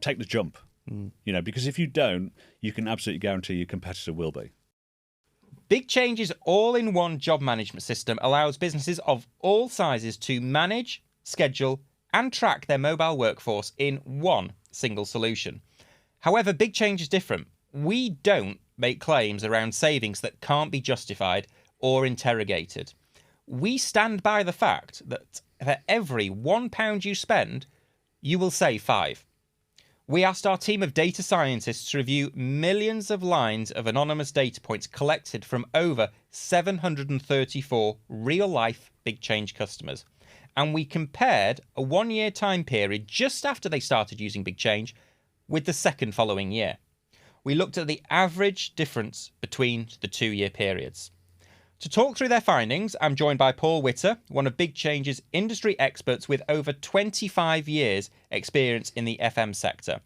take the jump. Because if you don't, you can absolutely guarantee your competitor will be. BigChange's all-in-one job management system allows businesses of all sizes to manage, schedule, and track their mobile workforce in one single solution. However, BigChange is different. We don't make claims around savings that can't be justified or interrogated. We stand by the fact that for every £1 you spend, you will save 5. We asked our team of data scientists to review millions of lines of anonymous data points collected from over 734 real-life BigChange customers. And we compared a 1-year time period just after they started using BigChange with the second following year. We looked at the average difference between the 2-year periods. To talk through their findings, I'm joined by Paul Witter, one of BigChange's industry experts with over 25 years' experience in the FM sector.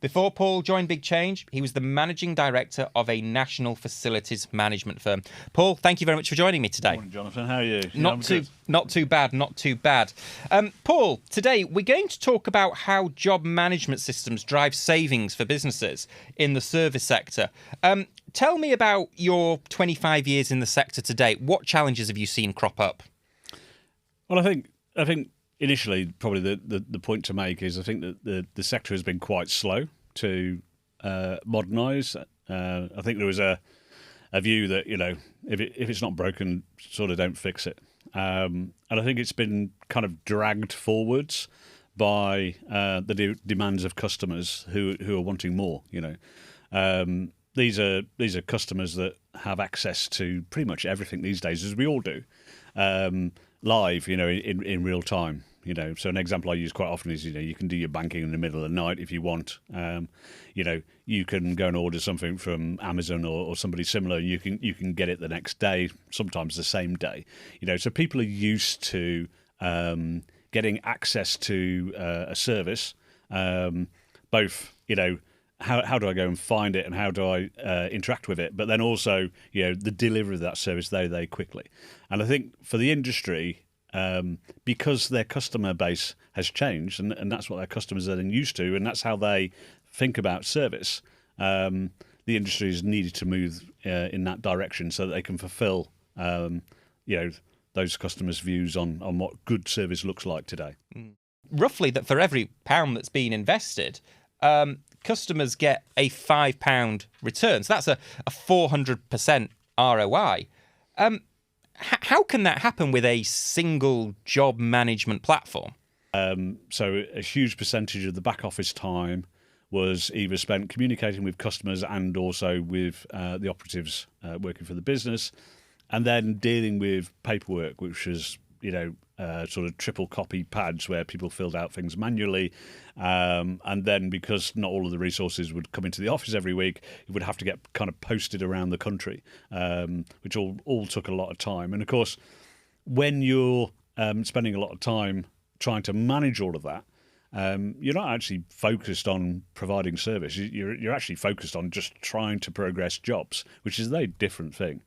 Before Paul joined BigChange, he was the managing director of a national facilities management firm. Paul, thank you very much for joining me today. Morning, Jonathan. How are you? Not too bad. Paul, today we're going to talk about how job management systems drive savings for businesses in the service sector. Tell me about your 25 years in the sector to date. What challenges have you seen crop up? Well, I think initially probably the point to make is I think that the sector has been quite slow to modernise. I think there was a view that if it's not broken, sort of don't fix it. And I think it's been kind of dragged forwards by the demands of customers who are wanting more. These are customers that have access to pretty much everything these days, as we all do, live, in real time. So an example I use quite often is, you can do your banking in the middle of the night if you want. You can go and order something from Amazon or somebody similar. You can get it the next day, sometimes the same day. So people are used to getting access to a service, both, how do I go and find it and how do I interact with it? But then also, the delivery of that service very quickly. And I think for the industry, because their customer base has changed and that's what their customers are then used to and that's how they think about service, the industry has needed to move in that direction so that they can fulfill, those customers' views on what good service looks like today. Roughly that for every £1 that's been invested, customers get a £5 return. So that's a 400% ROI. How can that happen with a single job management platform? So a huge percentage of the back office time was either spent communicating with customers and also with the operatives working for the business, and then dealing with paperwork, which was sort of triple copy pads where people filled out things manually. And then because not all of the resources would come into the office every week, it would have to get kind of posted around the country, which all took a lot of time. And of course, when you're spending a lot of time trying to manage all of that, you're not actually focused on providing service. You're actually focused on just trying to progress jobs, which is a very different thing.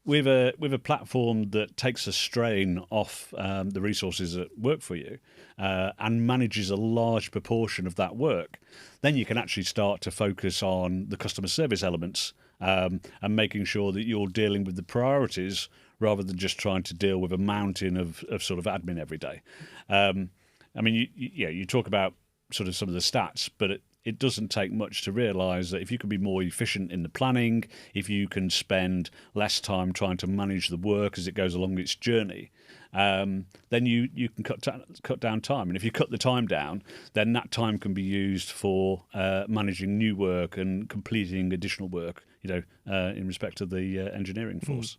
With a platform that takes a strain off the resources that work for you and manages a large proportion of that work, then you can actually start to focus on the customer service elements and making sure that you're dealing with the priorities rather than just trying to deal with a mountain of sort of admin every day. You talk about sort of some of the stats, but it doesn't take much to realise that if you can be more efficient in the planning, if you can spend less time trying to manage the work as it goes along its journey, then you can cut down time. And if you cut the time down, then that time can be used for managing new work and completing additional work, in respect of the engineering force.